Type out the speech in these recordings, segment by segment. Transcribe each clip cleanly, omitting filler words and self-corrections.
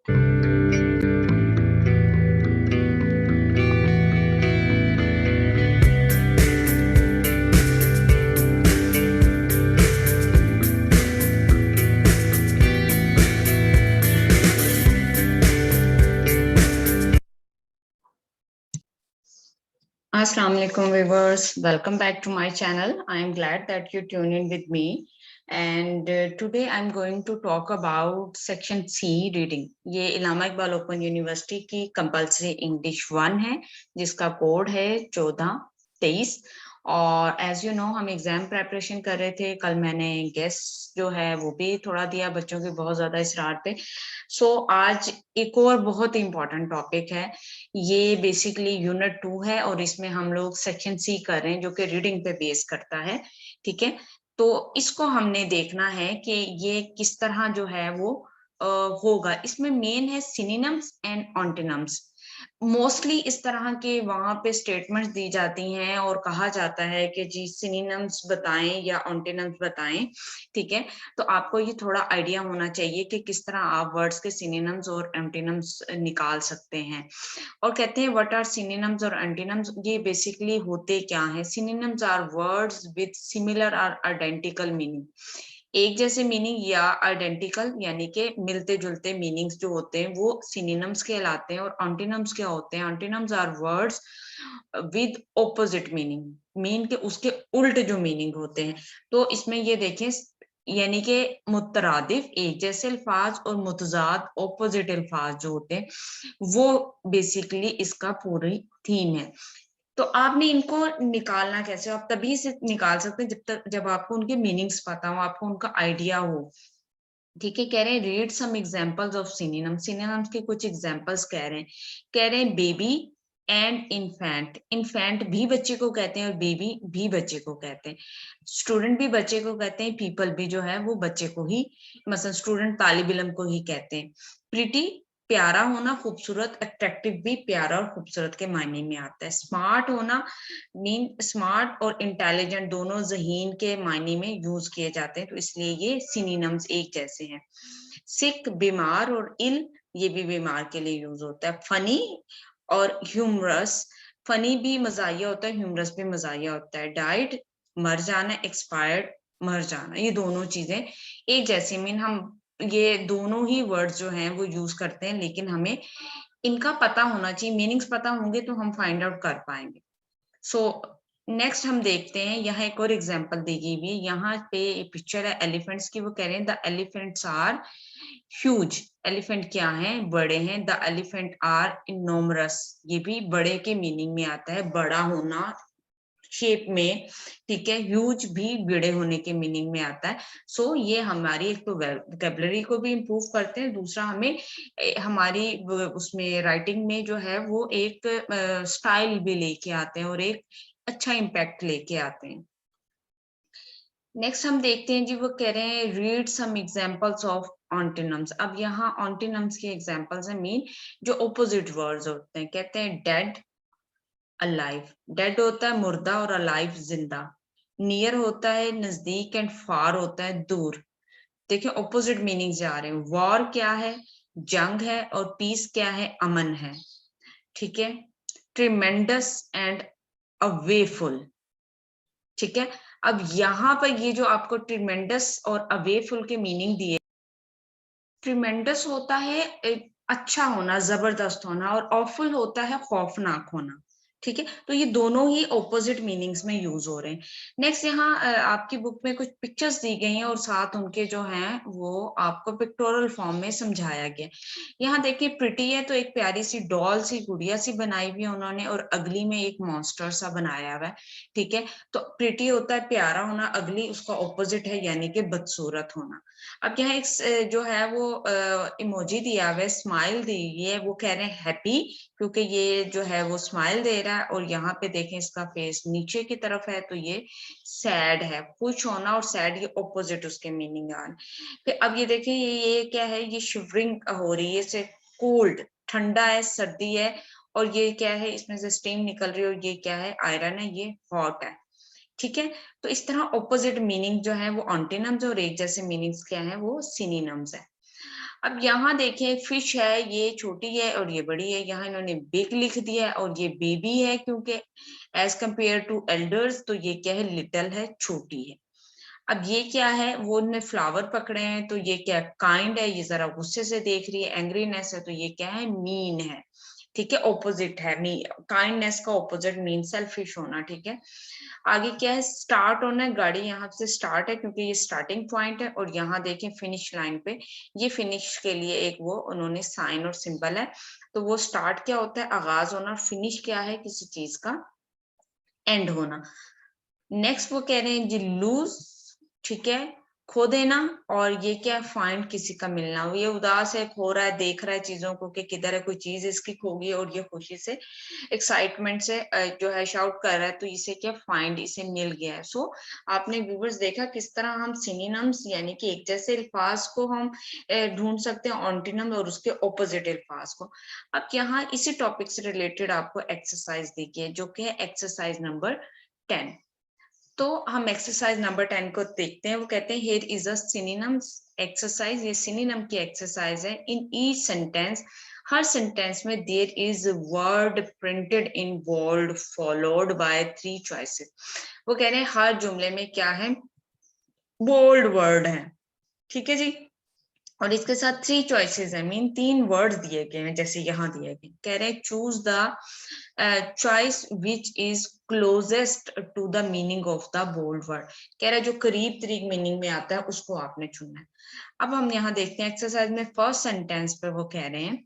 Assalamu alaikum viewers, welcome back to my channel. I am glad that you tune in with me, and today I'm going to talk about section C reading. ये इलामा Iqbal open university की compulsory English 1 है जिसका code है 1423। और as you know हम exam preparation कर रहे थे। कल मैंने गेस्ट जो है वो भी थोड़ा दिया बच्चों के बहुत ज्यादा इसरार पे। सो आज एक और बहुत इंपॉर्टेंट टॉपिक है। ये बेसिकली यूनिट 2 है और इसमें हम लोग सेक्शन सी कर रहे हैं जो कि रीडिंग पे बेस करता है। ठीक है, तो इसको हमने देखना है कि ये किस तरह जो है वो होगा। इसमें मेन है सिनोनिम्स एंड एंटोनिम्स। मोस्टली इस तरह के वहां पे स्टेटमेंट्स दी जाती हैं और कहा जाता है कि जी सिनोनिम्स बताएं या एंटोनिम्स बताएं। ठीक है, तो आपको ये थोड़ा आइडिया होना चाहिए कि किस तरह आप वर्ड्स के सिनोनिम्स और एंटोनिम्स निकाल सकते हैं। और कहते हैं व्हाट आर सिनोनिम्स और एंटोनिम्स। ये बेसिकली होते क्या हैं? Synonyms are words with similar और आइडेंटिकल मीनिंग। एक जैसे मीनिंग या आइडेंटिकल यानी कि मिलते जुलते मीनिंग्स जो होते हैं वो सिनोनिम्स कहलाते हैं। और एंटोनिम्स क्या होते हैं? Antonyms are words with opposite meaning, mean के उसके उल्ट जो मीनिंग होते हैं। तो इसमें ये देखें, यानी कि मुतरादिफ एक जैसे अल्फाज और मुतजाद ऑपोजिट अल्फाज जो होते हैं, वो बेसिकली इसका पूरी थीम है। तो आपने इनको निकालना कैसे? आप तभी से निकाल सकते हैं जब आपको उनके मीनिंग्स पता हो, आपको उनका आइडिया हो। ठीक है, कह रहे हैं read some examples of synonyms. Synonyms के कुछ एग्जांपल्स कह रहे हैं बेबी एंड इन्फेंट। इन्फेंट भी बच्चे को कहते हैं और बेबी भी बच्चे को कहते हैं। स्टूडेंट भी बच्चे को कहते हैं, पीपल भी जो है वो बच्चे को ही, मतलब स्टूडेंट तालिब इल्म को ही कहते हैं। प्रिटी प्यारा होना, खूबसूरत। अट्रैक्टिव भी प्यारा और खूबसूरत के मायने में आता है। स्मार्ट होना मीन स्मार्ट और इंटेलिजेंट दोनों ज़हीन के मायने में यूज किए जाते हैं, तो इसलिए ये सिनोनिम्स एक जैसे हैं। सिक बीमार और इल, ये भी बीमार के लिए यूज होता है। फनी और ह्यूमरस, फनी भी मजाहिया होता है, ह्यूमरस भी मजाहिया होता है। डाइड मर जाना, एक्सपायर्ड मर जाना, ये दोनों चीजें एक जैसी मीन हम ये दोनों ही वर्ड्स जो हैं वो यूज करते हैं, लेकिन हमें इनका पता होना चाहिए। मीनिंग्स पता होंगे तो हम फाइंड आउट कर पाएंगे। सो नेक्स्ट हम देखते हैं, यहाँ एक और एग्जांपल दी गई हुई है। यहाँ पे पिक्चर है एलिफेंट्स की। वो कह रहे हैं the elephants are huge. Elephant क्या है? बड़े हैं। द एलिफेंट आर इनोमरस, ये भी बड़े के मीनिंग में आता है, बड़ा होना शेप में। ठीक है, ह्यूज भी बड़े होने के मीनिंग में आता है। सो ये हमारी एक तो वोकैबुलरी को भी इम्प्रूव करते हैं, दूसरा हमें हमारी उसमें राइटिंग में जो है वो एक स्टाइल भी लेके आते हैं और एक अच्छा इम्पैक्ट लेके आते हैं। नेक्स्ट हम देखते हैं जी, वो कह रहे हैं read some examples of antonyms. अब यहाँ एंटोनिम्स के एग्जांपल्स हैं मीन जो ऑपोजिट वर्ड्स होते हैं। कहते हैं डेड अलाइव। डेड होता है मुर्दा और अलाइव जिंदा। नियर होता है नजदीक एंड फार होता है दूर। देखिए ऑपोजिट मीनिंग जा रहे हैं। वॉर क्या है? जंग है। और पीस क्या है? अमन है। ठीक है, ट्रिमेंडस एंड अवेफुल। ठीक है, अब यहाँ पर ये जो आपको ट्रिमेंडस और अवेफुल के मीनिंग दिए, ट्रिमेंडस होता है अच्छा होना, जबरदस्त होना, और ऑफुल होता है खौफनाक होना। ठीक है, तो ये दोनों ही ऑपोजिट मीनिंग्स में यूज हो रहे हैं। नेक्स्ट यहाँ आपकी बुक में कुछ पिक्चर्स दी गई हैं और साथ उनके जो हैं वो आपको पिक्टोरल फॉर्म में समझाया गया। यहाँ देखिए प्रिटी है तो एक प्यारी सी डॉल सी गुड़िया सी बनाई हुई है उन्होंने, और अगली में एक मॉन्स्टर सा बनाया हुआ है। ठीक है, तो प्रिटी होता है प्यारा होना, अगली उसका ऑपोजिट है यानी कि बदसूरत होना। अब यहाँ एक जो है वो इमोजी दिया हुआ है, स्माइल दी हुई है। वो कह रहे हैं हैप्पी क्योंकि ये जो है वो स्माइल दे रहा है, और यहाँ पे देखें इसका फेस नीचे की तरफ है तो ये सैड है। खुश होना और सैड ये ऑपोजिट उसके मीनिंग आ रहे। फिर अब ये देखें ये क्या है? ये शिवरिंग हो रही है, से कोल्ड ठंडा है, सर्दी है। और ये क्या है? इसमें से स्टीम निकल रही है, और ये क्या है? आयरन है, ये हॉट है। ठीक है, तो इस तरह ऑपोजिट मीनिंग जो है वो एंटोनिम्स और एक जैसे मीनिंग्स क्या है वो सिनोनिम्स है। अब यहाँ देखें फिश है, ये छोटी है और ये बड़ी है, यहाँ इन्होंने बिग लिख दिया है और ये बेबी है क्योंकि एज कंपेयर टू एल्डर्स, तो ये क्या है, लिटिल है, छोटी है। अब ये क्या है, वो उन्होंने फ्लावर पकड़े हैं, तो ये क्या, काइंड है, ये जरा गुस्से से देख रही है, एंग्रीनेस है, तो ये क्या है, मीन है। ठीक है, ऑपोजिट है, काइंडनेस का ऑपोजिट मीन सेल्फिश होना। ठीक है, आगे क्या है, स्टार्ट होना है, गाड़ी यहाँ से स्टार्ट है क्योंकि ये स्टार्टिंग पॉइंट है, और यहाँ देखें फिनिश लाइन पे, ये फिनिश के लिए एक वो उन्होंने साइन और सिंबल है। तो वो स्टार्ट क्या होता है, आगाज होना, फिनिश क्या है, किसी चीज का एंड होना। नेक्स्ट वो कह रहे हैं जी लूज, ठीक है, खो देना, और ये क्या, फाइंड, किसी का मिलना। ये उदास है, खो रहा है, देख रहा है चीजों को कि किधर है, कोई चीज इसकी खो गई, और ये खुशी से, एक्साइटमेंट से जो है शाउट कर रहा है, तो इसे क्या, फाइंड, इसे मिल गया है। सो आपने व्यूवर्स देखा किस तरह हम सिनोनिम्स यानी कि एक जैसे अल्फाज को हम ढूंढ सकते हैं, ऑन्टिनम और उसके ऑपोजिट अल्फाज को। अब यहाँ इसी टॉपिक से रिलेटेड आपको एक्सरसाइज दी गई है, जो कि है एक्सरसाइज नंबर 10। तो हम एक्सरसाइज नंबर 10 को देखते हैं। वो कहते हैं here is a synonyms exercise, ये सिनोनिम की एक्सरसाइज है। इन ईच सेंटेंस, हर सेंटेंस में there is word printed in bold followed by 3 choices. वो कह रहे हैं हर जुमले में क्या है, बोल्ड वर्ड है। ठीक है जी, और इसके साथ 3 चॉइसेस है, मीन 3 वर्ड्स दिए गए हैं, जैसे यहाँ दिए गए। कह रहे हैं choose the choice which is closest to the meaning of the bold word. कह रहा है जो करीब तरीक मीनिंग में आता है उसको आपने चुनना है। अब हम यहाँ देखते हैं एक्सरसाइज में फर्स्ट सेंटेंस पे वो कह रहे हैं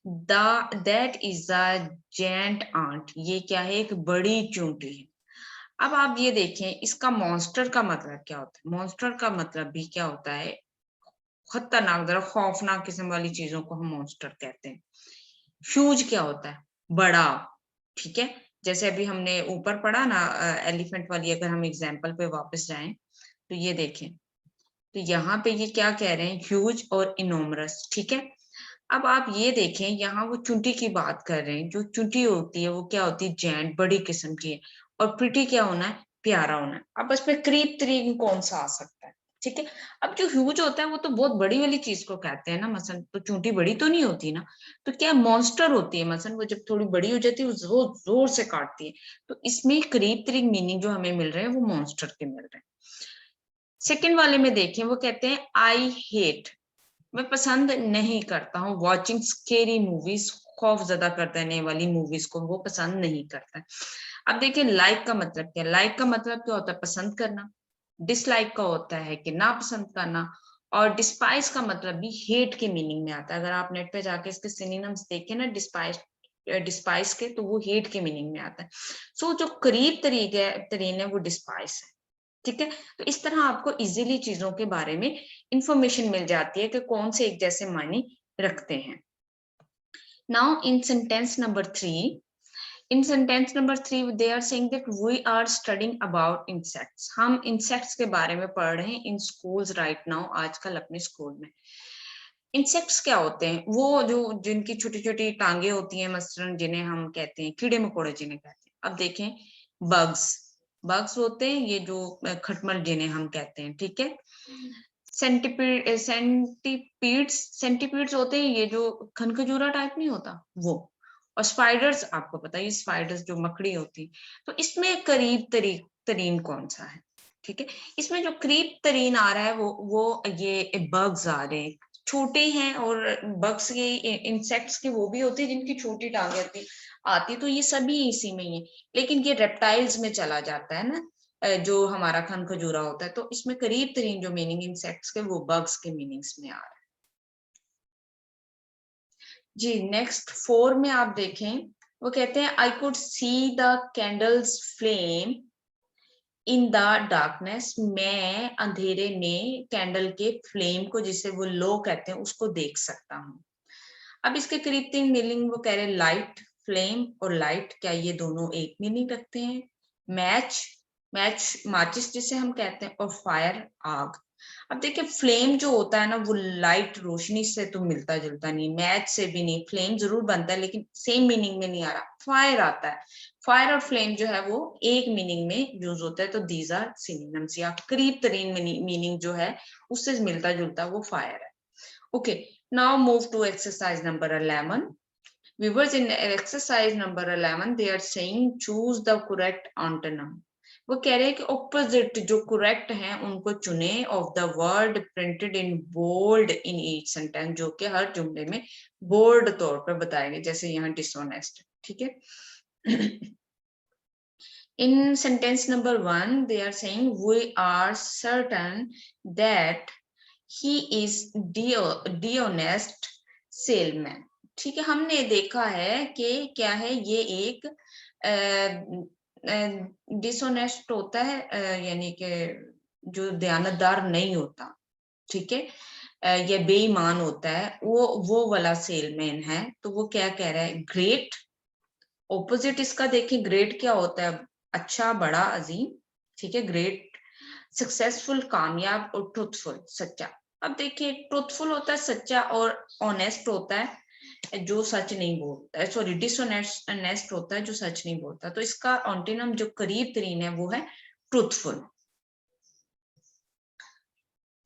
that is a giant ant, ये क्या है, एक बड़ी चूंटी है। अब आप ये देखें इसका मॉन्स्टर का मतलब क्या होता है। मॉन्स्टर का मतलब भी क्या होता है, खतरनाक, जरा खौफनाक किस्म वाली चीजों को हम मॉन्स्टर कहते हैं। ह्यूज क्या होता है, बड़ा। ठीक है, जैसे अभी हमने ऊपर पढ़ा ना एलिफेंट वाली, अगर हम एग्जाम्पल पे वापस जाएं तो ये देखें, तो यहाँ पे ये क्या कह रहे हैं, ह्यूज और इनोमरस। ठीक है, अब आप ये देखें, यहाँ वो चुंटी की बात कर रहे हैं। जो चुंटी होती है वो क्या होती है, जैंट, बड़ी किस्म की है। और प्रिटी क्या होना है, प्यारा होना है। अब इसमें करीब तरीन कौन सा आ सकता है। ठीक है, अब जो ह्यूज होता है वो तो बहुत बड़ी वाली चीज को कहते हैं ना, मसलन तो चूंटी बड़ी तो नहीं होती ना, तो क्या मॉन्स्टर होती है, मसलन वो जब थोड़ी बड़ी हो जाती है वो जोर जोर से काटती है। तो इसमें करीब तरीन मीनिंग जो हमें मिल रहे हैं वो मॉन्स्टर के मिल रहे हैं। सेकेंड वाले में देखें, वो कहते हैं आई हेट, मैं पसंद नहीं करता हूँ, वॉचिंग स्केरी मूवीज, खौफ ज्यादा कर देने वाली मूवीज को वो पसंद नहीं करता। अब देखिए लाइक का मतलब क्या, लाइक का मतलब क्या होता है, पसंद करना। डिसलाइक का होता है कि नापसंद करना। और डिस्पाइस का मतलब भी हेट के मीनिंग में आता है। अगर आप नेट पे जाके इसके सिनोनिम्स देखें ना, डिस्पाइस डिस्पाइस के, तो वो हेट के मीनिंग में आता है। सो जो करीब तरीन है वो डिस्पाइस है। ठीक है, तो इस तरह आपको इजीली चीजों के बारे में इंफॉर्मेशन मिल जाती है कि कौन से एक जैसे मायने रखते हैं। Now in sentence number 3, in sentence number 3 they are saying that we are studying about insects, हम insects के बारे में पढ़ रहे हैं in schools right now, आजकल अपने स्कूल में। इंसेक्ट्स क्या होते हैं, वो जो जिनकी छोटी छोटी टांगे होती हैं, मसलन जिन्हें हम कहते हैं कीड़े मकोड़े जिन्हें कहते हैं। अब देखें बग्स, बग्स होते हैं ये जो खटमल जिन्हें हम कहते हैं। ठीक है, सेंटीपीड्स, सेंटीपीड्स होते हैं ये जो खनखजूरा टाइप नहीं होता वो। और स्पाइडर्स, आपको पता है स्पाइडर्स जो मकड़ी होती। तो इसमें करीब तरीन कौन सा है। ठीक है, इसमें जो करीब तरीन आ रहा है वो ये बग्स आ रहे हैं, छोटे हैं। और बग्स के, इंसेक्ट्स के वो भी होते हैं जिनकी छोटी टांगे आती, तो ये सभी इसी में ही है। लेकिन ये रेप्टाइल्स में चला जाता है ना, जो हमारा खन खजूरा होता है। तो इसमें करीब तरीन जो मीनिंग इंसेक्ट्स के वो बग्स के मीनिंग्स में आ रहा है। जी नेक्स्ट 4 में आप देखें, वो कहते हैं I could see the candles flame in the darkness, मैं अंधेरे में कैंडल के फ्लेम को, जिसे वो लो कहते हैं, उसको देख सकता हूँ। अब इसके करीब 3 मीनिंग वो कह रहे हैं, लाइट, फ्लेम और लाइट, क्या ये दोनों एक मीनिंग रखते हैं। मैच, मैच माचिस जिसे हम कहते हैं, और फायर, आग। अब देखिए फ्लेम जो होता है ना वो लाइट रोशनी से तो मिलता जुलता नहीं, मैच से भी नहीं, फ्लेम जरूर बनता है लेकिन सेम मीनिंग में नहीं आ रहा। फायर आता है, फायर और फ्लेम जो है वो एक मीनिंग में यूज होता है। तो दीज आर सिनोनिम्स, या करीब तरीन मीनिंग जो है उससे मिलता जुलता वो फायर है। Okay, now move to exercise number 11. Viewers, in exercise number 11, they are saying choose the correct antonym. वो कह रहे हैं कि opposite जो correct हैं उनको चुने of the word printed in bold in each sentence, जो कि हर जुमले में bold तौर पर बताएंगे, जैसे यहाँ dishonest, ठीक है. In sentence number 1, they are saying we are certain that he is dishonest salesman. ठीक है, हमने देखा है कि क्या है, ये एक डिसऑनेस्ट होता है, यानी कि जो दयानतदार नहीं होता, ठीक है, ये बेईमान होता है, वो वाला सेलमैन है. तो वो क्या कह रहा है, ग्रेट. ऑपोजिट इसका देखिए, ग्रेट क्या होता है, अच्छा, बड़ा, अजीम, ठीक है. ग्रेट, सक्सेसफुल, कामयाब, और ट्रूथफुल, सच्चा. अब देखिए, ट्रूथफुल होता है सच्चा, और ऑनेस्ट होता है जो सच नहीं बोलता है, सॉरी डिसऑनेस्ट होता है जो सच नहीं बोलता. तो इसका ऑन्टिनम जो करीब तरीन है वो है ट्रूथफुल,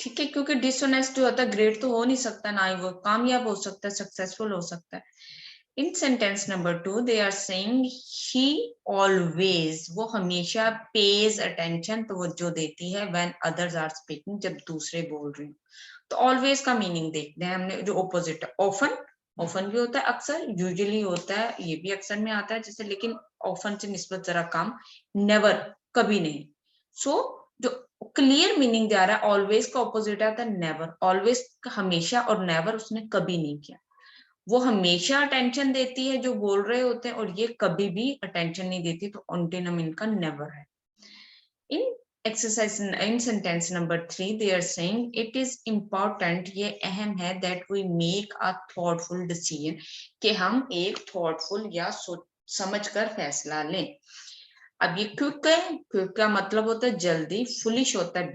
ठीक है, क्योंकि डिसऑनेस्ट जो होता है ग्रेट तो हो नहीं सकता, ना ही वो कामयाब हो सकता है, सक्सेसफुल हो सकता है. In sentence number 2, they are saying he always, वो हमेशा, pays attention, तो वो जो देती है when others are speaking, जब दूसरे बोल रहे हैं. तो always का मीनिंग देखते हैं हमने, जो opposite है. often भी होता है, अक्सर, usually होता है, ये भी अक्सर में आता है जैसे, लेकिन often से निस्बत जरा कम. never, कभी नहीं. so जो क्लियर मीनिंग जा रहा है, ऑलवेज का ऑपोजिट आता है नेवर. ऑलवेज हमेशा, और नेवर उसने कभी नहीं किया. वो हमेशा अटेंशन देती है जो बोल रहे होते हैं, और ये कभी भी अटेंशन नहीं देती, तो ऑन्टिनम इनका नेवर है. In exercise, in sentence number 3, they are saying it is important, ये अहम है, that we make a thoughtful decision, कि हम एक थॉटफुल या समझकर फैसला लें. अब ये क्विक है, क्विक का मतलब होता है जल्दी, फुलिश होता है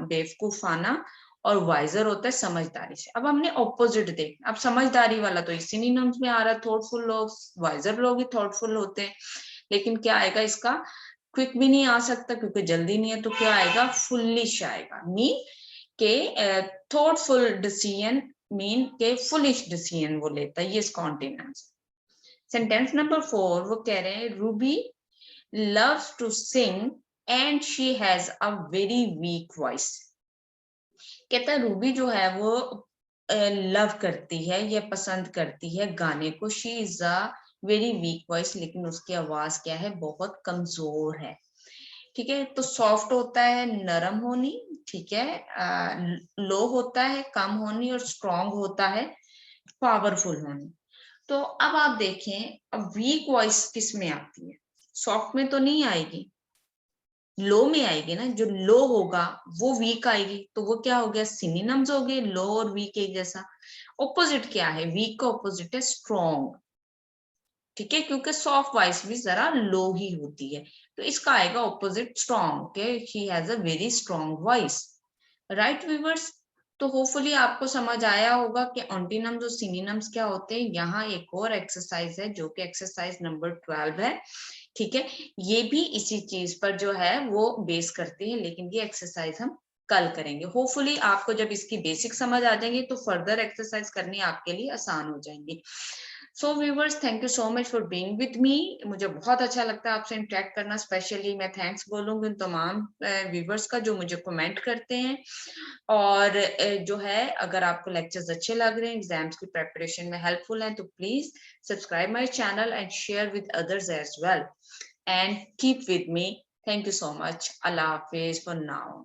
बेवकूफाना, और वाइजर होता है समझदारी से. अब हमने ऑपोजिट देखना. अब समझदारी वाला तो इसी सिनोनिम्स में आ रहा है, थॉटफुल लोग, वाइजर लोग ही थॉटफुल होते हैं. लेकिन क्या आएगा इसका, क्विक भी नहीं आ सकता क्योंकि जल्दी नहीं है, तो क्या आएगा, फुलिश आएगा. मीन के थॉटफुल डिसीजन, मीन के फुलिश डिसीजन वो लेता है, ये इसका ऑन्टिनम्स. सेंटेंस नंबर 4, वो कह रहे हैं Ruby loves to sing and she has a very weak voice. कहता है रूबी जो है वो लव करती है या पसंद करती है गाने को. She is a very weak voice, लेकिन उसकी आवाज क्या है, बहुत कमजोर है. ठीक है, तो सॉफ्ट होता है नरम होनी, ठीक है, लो होता है कम होनी, और स्ट्रॉन्ग होता है पावरफुल होनी. तो अब आप देखें, अब वीक वॉइस किस में आती है, सॉफ्ट में तो नहीं आएगी, लो में आएगी ना. जो लो होगा वो वीक आएगी, तो वो क्या हो गया, सिनोनिम्स हो गए, लो और वीक एक जैसा. ऑपोजिट क्या है, वीक का ऑपोजिट है स्ट्रॉन्ग, ठीक है, क्योंकि सॉफ्ट वॉइस भी जरा लो ही होती है. तो इसका आएगा ऑपोजिट स्ट्रॉन्ग, के she has a very strong voice. Right viewers, तो होपफुली आपको समझ आया होगा कि ऑन्टिनम्स और सिनोनिम्स क्या होते हैं. यहाँ एक और एक्सरसाइज है जो कि एक्सरसाइज नंबर 12 है, ठीक है. ये भी इसी चीज पर जो है वो बेस करती है, लेकिन ये एक्सरसाइज हम कल करेंगे. होपफुली आपको जब इसकी बेसिक समझ आ जाएंगी तो फर्दर एक्सरसाइज करनी आपके लिए आसान हो जाएंगी. सो viewers, thank you so much for being with me. मुझे बहुत अच्छा लगता है आपसे इंटरेक्ट करना. स्पेशली मैं थैंक्स बोलूंगी उन तमाम व्यूवर्स का जो मुझे कमेंट करते हैं. और जो है, अगर आपको लेक्चर्स अच्छे लग रहे हैं, एग्जाम्स की प्रेपरेशन में हेल्पफुल हैं, तो please subscribe my channel and share with others as well, and keep with me. Thank you so much. Allah हाफिज फॉर नाउ.